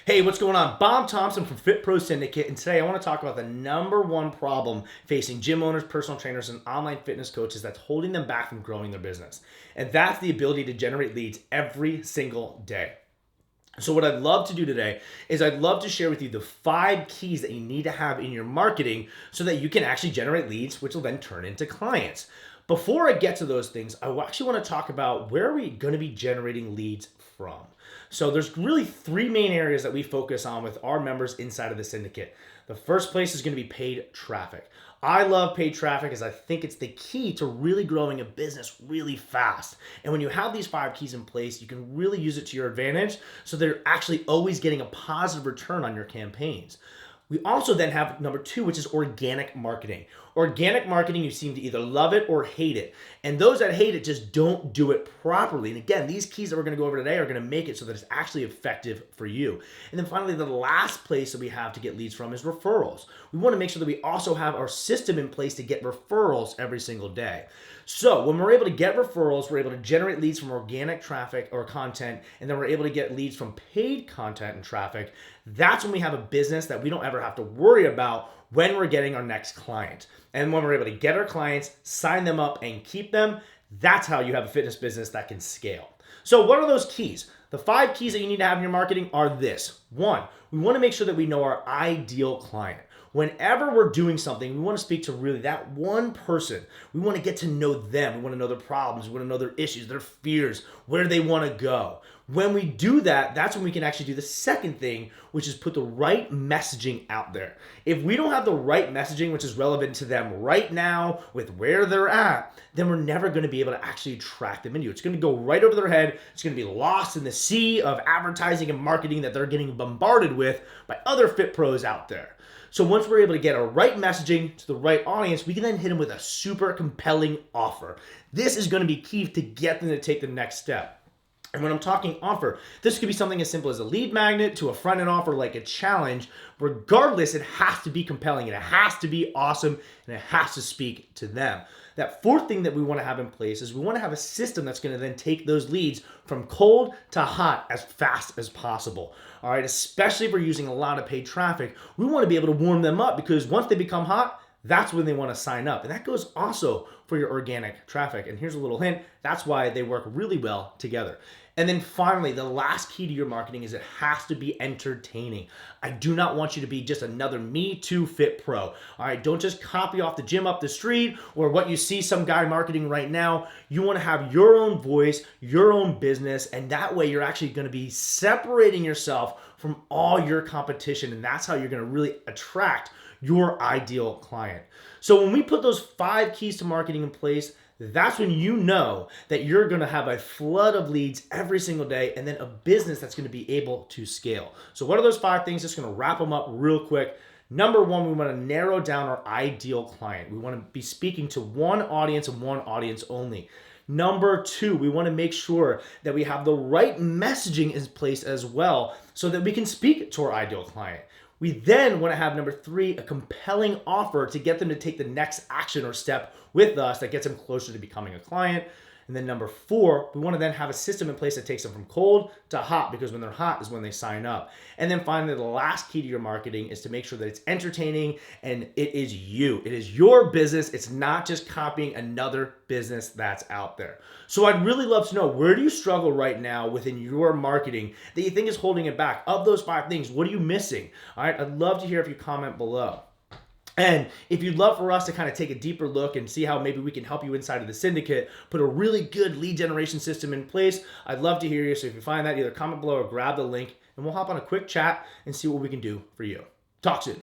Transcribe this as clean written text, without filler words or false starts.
Hey, what's going on? Bob Thompson from FitPros Syndicate, and today I want to talk about the number one problem facing gym owners, personal trainers, and online fitness coaches that's holding them back from growing their business. And that's the ability to generate leads every single day. So what I'd love to do today is I'd love to share with you the 5 keys that you need to have in your marketing so that you can actually generate leads, which will then turn into clients. Before I get to those things, I actually want to talk about where are we going to be generating leads from. So there's really 3 main areas that we focus on with our members inside of the syndicate. The first place is going to be paid traffic. I love paid traffic as I think it's the key to really growing a business really fast. And when you have these 5 keys in place, you can really use it to your advantage so they're actually always getting a positive return on your campaigns. We also then have number 2, which is organic marketing. Organic marketing, you seem to either love it or hate it. And those that hate it just don't do it properly. And again, these keys that we're going to go over today are going to make it so that it's actually effective for you. And then finally, the last place that we have to get leads from is referrals. We want to make sure that we also have our system in place to get referrals every single day. So when we're able to get referrals, we're able to generate leads from organic traffic or content, and then we're able to get leads from paid content and traffic. That's when we have a business that we don't ever have to worry about when we're getting our next client. And when we're able to get our clients, sign them up, and keep them, that's how you have a fitness business that can scale. So what are those keys? The 5 keys that you need to have in your marketing are this. 1, we want to make sure that we know our ideal client. Whenever we're doing something, we want to speak to really that one person. We want to get to know them. We want to know their problems. We want to know their issues, their fears, where they want to go. When we do that, that's when we can actually do the second thing, which is put the right messaging out there. If we don't have the right messaging, which is relevant to them right now with where they're at, then we're never going to be able to actually attract them into it. It's going to go right over their head. It's going to be lost in the sea of advertising and marketing that they're getting bombarded with by other fit pros out there. So once we're able to get our right messaging to the right audience, we can then hit them with a super compelling offer. This is going to be key to get them to take the next step. And when I'm talking offer, this could be something as simple as a lead magnet to a front-end offer like a challenge. Regardless, it has to be compelling, and it has to be awesome, and it has to speak to them. That 4th thing that we want to have in place is we want to have a system that's going to then take those leads from cold to hot as fast as possible. All right, especially if we're using a lot of paid traffic, we want to be able to warm them up because once they become hot, that's when they want to sign up. And that goes also for your organic traffic. And here's a little hint, that's why they work really well together. And then finally, the last key to your marketing is it has to be entertaining. I do not want you to be just another Me Too Fit Pro. All right, don't just copy off the gym up the street or what you see some guy marketing right now. You want to have your own voice, your own business, and that way you're actually going to be separating yourself from all your competition, and that's how you're going to really attract your ideal client. So when we put those 5 keys to marketing in place, that's when you know that you're going to have a flood of leads every single day and then a business that's going to be able to scale. So what are those 5 things? Just going to wrap them up real quick. Number 1, we want to narrow down our ideal client. We want to be speaking to one audience and one audience only. Number 2, we want to make sure that we have the right messaging in place as well so that we can speak to our ideal client. We then want to have number 3, a compelling offer to get them to take the next action or step with us that gets them closer to becoming a client. And then number 4, we want to then have a system in place that takes them from cold to hot because when they're hot is when they sign up. And then finally, the last key to your marketing is to make sure that it's entertaining and it is you. It is your business. It's not just copying another business that's out there. So I'd really love to know, where do you struggle right now within your marketing that you think is holding it back? Of those 5 things, what are you missing? All right, I'd love to hear if you comment below. And if you'd love for us to kind of take a deeper look and see how maybe we can help you inside of the syndicate, put a really good lead generation system in place, I'd love to hear you. So if you find that, either comment below or grab the link and we'll hop on a quick chat and see what we can do for you. Talk soon.